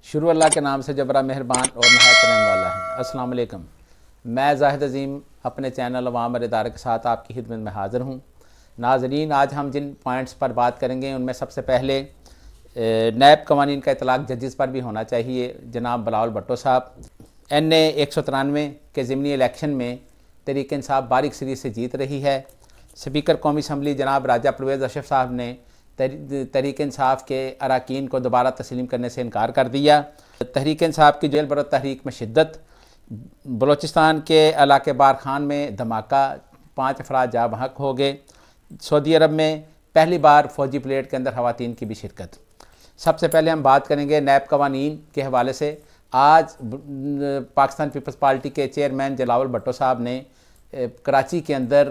شروع اللہ کے نام سے جو بڑا مہربان اور نہایت رحم والا ہے۔ السلام علیکم۔ میں زاہد عظیم اپنے چینل عوام اور ادارے کے ساتھ آپ کی خدمت میں حاضر ہوں۔ ناظرین، آج ہم جن پوائنٹس پر بات کریں گے ان میں سب سے پہلے نیب قوانین کا اطلاق ججز پر بھی ہونا چاہیے۔ جناب بلاول بھٹو صاحب NA 193 کے ضمنی الیکشن میں تحریک انصاف باریک سری سے جیت رہی ہے۔ اسپیکر قومی اسمبلی جناب راجہ پرویز اشرف صاحب نے تحریک انصاف کے اراکین کو دوبارہ تسلیم کرنے سے انکار کر دیا۔ تحریک انصاف کی جیل برو تحریک میں شدت۔ بلوچستان کے علاقے بارخان میں دھماکہ، 5 افراد جاں بحق ہو گئے۔ سعودی عرب میں پہلی بار فوجی پلیٹ کے اندر خواتین کی بھی شرکت۔ سب سے پہلے ہم بات کریں گے نیب قوانین کے حوالے سے۔ آج پاکستان پیپلز پارٹی کے چیئرمین بلاول بھٹو صاحب نے کراچی کے اندر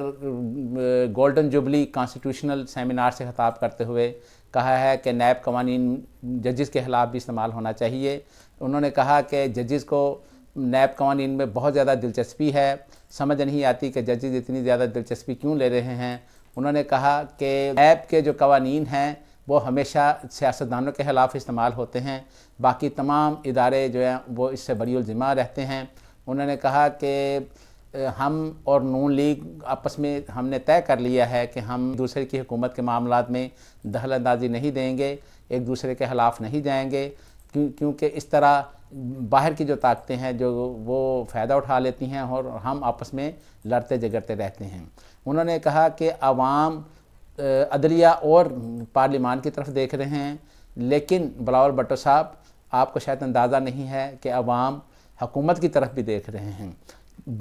گولڈن جوبلی کانسٹیٹیوشنل سیمینار سے خطاب کرتے ہوئے کہا ہے کہ نیب قوانین ججز کے خلاف بھی استعمال ہونا چاہیے۔ انہوں نے کہا کہ ججز کو نیب قوانین میں بہت زیادہ دلچسپی ہے، سمجھ نہیں آتی کہ ججز اتنی زیادہ دلچسپی کیوں لے رہے ہیں۔ انہوں نے کہا کہ نیب کے جو قوانین ہیں وہ ہمیشہ سیاستدانوں کے خلاف استعمال ہوتے ہیں، باقی تمام ادارے جو ہیں وہ اس سے بری الذمہ رہتے ہیں۔ انہوں نے کہا کہ ہم اور نون لیگ آپس میں ہم نے طے کر لیا ہے کہ ہم دوسرے کی حکومت کے معاملات میں دخل اندازی نہیں دیں گے، ایک دوسرے کے خلاف نہیں جائیں گے، کیونکہ اس طرح باہر کی جو طاقتیں ہیں جو وہ فائدہ اٹھا لیتی ہیں اور ہم آپس میں لڑتے جگڑتے رہتے ہیں۔ انہوں نے کہا کہ عوام عدلیہ اور پارلیمان کی طرف دیکھ رہے ہیں، لیکن بلاول بھٹو صاحب آپ کو شاید اندازہ نہیں ہے کہ عوام حکومت کی طرف بھی دیکھ رہے ہیں۔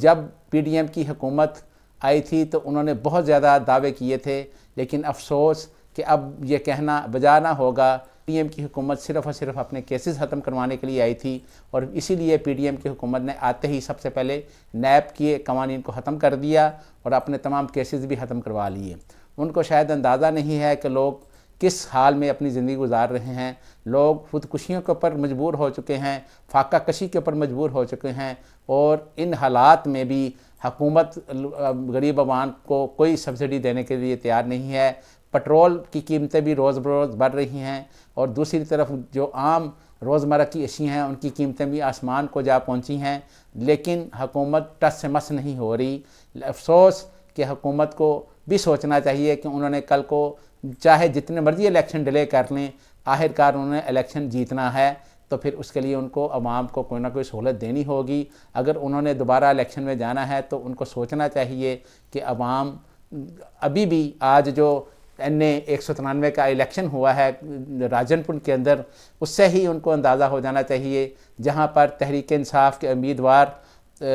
جب PDM کی حکومت آئی تھی تو انہوں نے بہت زیادہ دعوے کیے تھے، لیکن افسوس کہ اب یہ کہنا بجا نہ ہوگا۔ PDM کی حکومت صرف اور صرف اپنے کیسز ختم کروانے کے لیے آئی تھی، اور اسی لیے PDM کی حکومت نے آتے ہی سب سے پہلے نیب کے قوانین کو ختم کر دیا اور اپنے تمام کیسز بھی ختم کروا لیے۔ ان کو شاید اندازہ نہیں ہے کہ لوگ کس حال میں اپنی زندگی گزار رہے ہیں۔ لوگ خودکشیوں کے اوپر مجبور ہو چکے ہیں، فاقہ کشی کے اوپر مجبور ہو چکے ہیں، اور ان حالات میں بھی حکومت غریب عوام کو کوئی سبسڈی دینے کے لیے تیار نہیں ہے۔ پٹرول کی قیمتیں بھی روز بروز بڑھ رہی ہیں، اور دوسری طرف جو عام روزمرہ کی اشیاء ہیں ان کی قیمتیں بھی آسمان کو جا پہنچی ہیں، لیکن حکومت ٹس سے مس نہیں ہو رہی۔ افسوس کہ حکومت کو بھی سوچنا چاہیے کہ انہوں نے کل کو چاہے جتنے مرضی الیکشن ڈیلے کر لیں، آخرکار انہوں نے الیکشن جیتنا ہے، تو پھر اس کے لیے ان کو عوام کو کوئی نہ کوئی سہولت دینی ہوگی۔ اگر انہوں نے دوبارہ الیکشن میں جانا ہے تو ان کو سوچنا چاہیے کہ عوام ابھی بھی آج جو NA 193 کا الیکشن ہوا ہے راجن پور کے اندر، اس سے ہی ان کو اندازہ ہو جانا چاہیے، جہاں پر تحریک انصاف کے امیدوار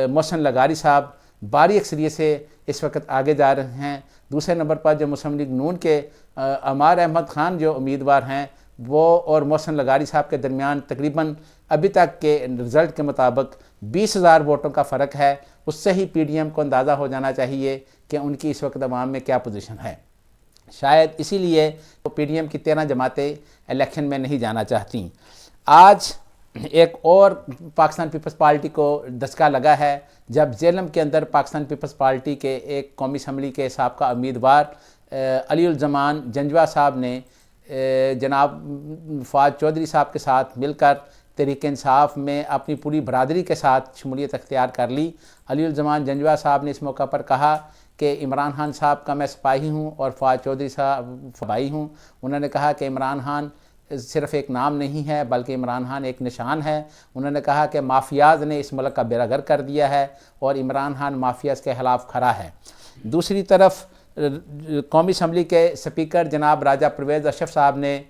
محسن لغاری صاحب باری اکثریت سے اس وقت آگے جا رہے ہیں۔ دوسرے نمبر پر جو مسلم لیگ نون کے عمار احمد خان جو امیدوار ہیں، وہ اور محسن لغاری صاحب کے درمیان تقریباً ابھی تک کے رزلٹ کے مطابق 20,000 ووٹوں کا فرق ہے۔ اس سے ہی PDM کو اندازہ ہو جانا چاہیے کہ ان کی اس وقت عوام میں کیا پوزیشن ہے۔ شاید اسی لیے PDM کی 13 جماعتیں الیکشن میں نہیں جانا چاہتیں۔ آج ایک اور پاکستان پیپلز پارٹی کو دھچکا لگا ہے، جب جہلم کے اندر پاکستان پیپلز پارٹی کے ایک قومی اسمبلی کے سابقہ امیدوار علی الزمان جنجوہ صاحب نے جناب فواد چودھری صاحب کے ساتھ مل کر تحریک انصاف میں اپنی پوری برادری کے ساتھ شمولیت اختیار کر لی۔ علی الزمان جنجوہ صاحب نے اس موقع پر کہا کہ عمران خان صاحب کا میں سپاہی ہوں اور فواد چودھری صاحب فبائی ہوں۔ انہوں نے کہا کہ عمران خان صرف ایک نام نہیں ہے بلکہ عمران خان ایک نشان ہے۔ انہوں نے کہا کہ مافیاز نے اس ملک کا بیڑا غرق کر دیا ہے اور عمران خان مافیاز کے خلاف کھڑا ہے۔ دوسری طرف قومی اسمبلی کے اسپیکر جناب راجہ پرویز اشرف صاحب نے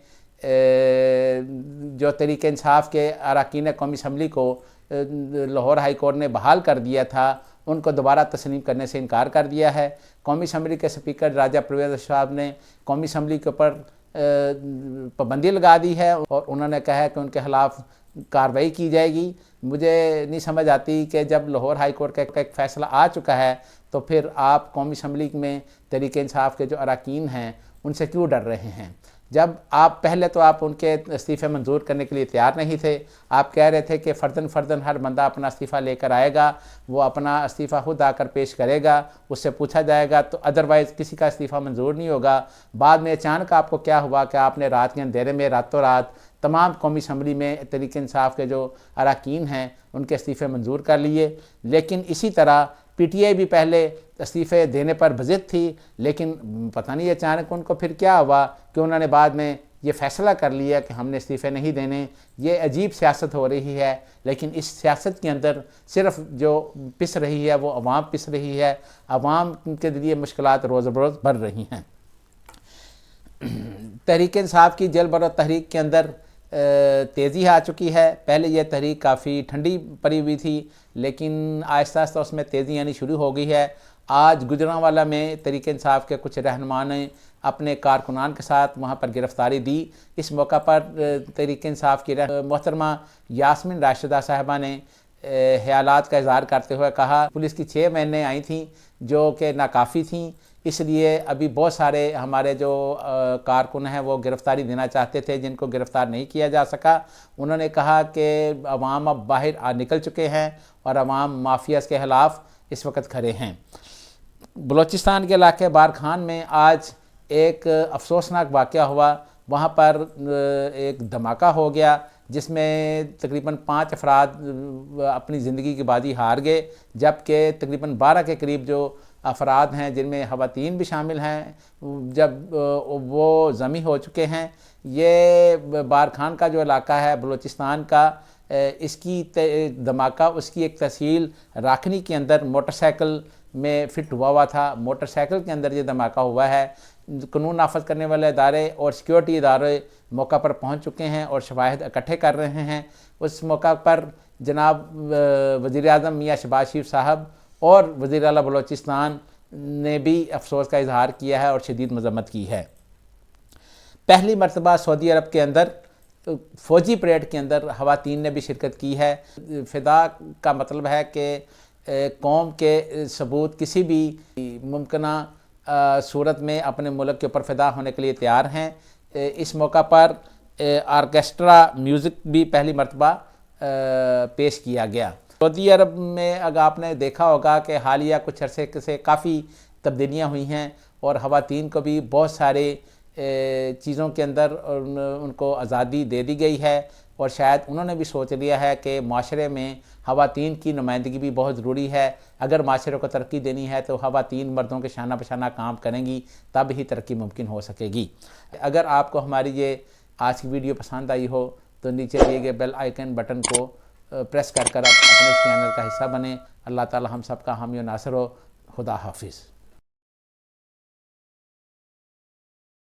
جو تحریک انصاف کے اراکین قومی اسمبلی کو لاہور ہائی کورٹ نے بحال کر دیا تھا، ان کو دوبارہ تسلیم کرنے سے انکار کر دیا ہے۔ قومی اسمبلی کے اسپیکر راجہ پرویز اشرف صاحب نے قومی اسمبلی کے اوپر پابندی لگا دی ہے، اور انہوں نے کہا ہے کہ ان کے خلاف کارروائی کی جائے گی۔ مجھے نہیں سمجھ آتی کہ جب لاہور ہائی کورٹ کا ایک فیصلہ آ چکا ہے تو پھر آپ قومی اسمبلی میں تحریک انصاف کے جو اراکین ہیں ان سے کیوں ڈر رہے ہیں؟ جب آپ پہلے تو آپ ان کے استعفے منظور کرنے کے لیے تیار نہیں تھے، آپ کہہ رہے تھے کہ فرداً ہر بندہ اپنا استعفیٰ لے کر آئے گا، وہ اپنا استعفیٰ خود آ کر پیش کرے گا، اس سے پوچھا جائے گا، تو ادروائز کسی کا استعفیٰ منظور نہیں ہوگا۔ بعد میں اچانک آپ کو کیا ہوا کہ آپ نے رات کے اندھیرے میں راتوں رات تمام قومی اسمبلی میں تحریک انصاف کے جو اراکین ہیں ان کے استعفے منظور کر لیے، لیکن اسی طرح پی ٹی آئی بھی پہلے استعفے دینے پر بضد تھی، لیکن پتہ نہیں اچانک ان کو پھر کیا ہوا کہ انہوں نے بعد میں یہ فیصلہ کر لیا کہ ہم نے استعفے نہیں دینے۔ یہ عجیب سیاست ہو رہی ہے، لیکن اس سیاست کے اندر صرف جو پس رہی ہے وہ عوام پس رہی ہے، عوام کے لیے مشکلات روز بروز بڑھ رہی ہیں۔ تحریک انصاف کی جل برو تحریک کے اندر تیزی آ چکی ہے۔ پہلے یہ تحریک کافی ٹھنڈی پڑی ہوئی تھی، لیکن آہستہ آہستہ اس میں تیزی آنی شروع ہو گئی ہے۔ آج گجرانوالہ میں تحریک انصاف کے کچھ رہنماؤں نے اپنے کارکنان کے ساتھ وہاں پر گرفتاری دی۔ اس موقع پر تحریک انصاف کی محترمہ یاسمین راشدہ صاحبہ نے خیالات کا اظہار کرتے ہوئے کہا پولیس کی 6 مہینے آئی تھیں جو کہ ناکافی تھیں، اس لیے ابھی بہت سارے ہمارے جو کارکن ہیں وہ گرفتاری دینا چاہتے تھے جن کو گرفتار نہیں کیا جا سکا۔ انہوں نے کہا کہ عوام اب باہر نکل چکے ہیں اور عوام مافیاز کے خلاف اس وقت کھڑے ہیں۔ بلوچستان کے علاقے بارکھان میں آج ایک افسوسناک واقعہ ہوا۔ وہاں پر ایک دھماکہ ہو گیا جس میں تقریباً 5 افراد اپنی زندگی کی بازی ہار گئے، جبکہ تقریباً 12 کے قریب جو افراد ہیں جن میں خواتین بھی شامل ہیں جب وہ زخمی ہو چکے ہیں۔ یہ بارکھان کا جو علاقہ ہے بلوچستان کا، اس کی دھماکہ اس کی ایک تحصیل راکھنی کے اندر موٹر سائیکل میں فٹ ہوا تھا۔ موٹر سائیکل کے اندر یہ دھماکہ ہوا ہے۔ قانون نافذ کرنے والے ادارے اور سیکیورٹی ادارے موقع پر پہنچ چکے ہیں اور شواہد اکٹھے کر رہے ہیں۔ اس موقع پر جناب وزیر اعظم میاں شہباز شریف صاحب اور وزیر اعلیٰ بلوچستان نے بھی افسوس کا اظہار کیا ہے اور شدید مذمت کی ہے۔ پہلی مرتبہ سعودی عرب کے اندر فوجی پریڈ کے اندر خواتین نے بھی شرکت کی ہے۔ فدا کا مطلب ہے کہ قوم کے ثبوت کسی بھی ممکنہ صورت میں اپنے ملک کے اوپر فدا ہونے کے لیے تیار ہیں۔ اس موقع پر آرکیسٹرا میوزک بھی پہلی مرتبہ پیش کیا گیا۔ سعودی عرب میں اگر آپ نے دیکھا ہوگا کہ حالیہ کچھ عرصے سے کافی تبدیلیاں ہوئی ہیں اور خواتین کو بھی بہت سارے چیزوں کے اندر ان کو آزادی دے دی گئی ہے، اور شاید انہوں نے بھی سوچ لیا ہے کہ معاشرے میں خواتین کی نمائندگی بھی بہت ضروری ہے۔ اگر معاشرے کو ترقی دینی ہے تو خواتین مردوں کے شانہ بشانہ کام کریں گی، تب ہی ترقی ممکن ہو سکے گی۔ اگر آپ کو ہماری یہ آج کی ویڈیو پسند آئی ہو تو نیچے دیے گئے بیل آئیکن بٹن کو پریس کر اپنے اس چینل کا حصہ بنیں۔ اللہ تعالی ہم سب کا حامی و ناصر ہو۔ خدا حافظ۔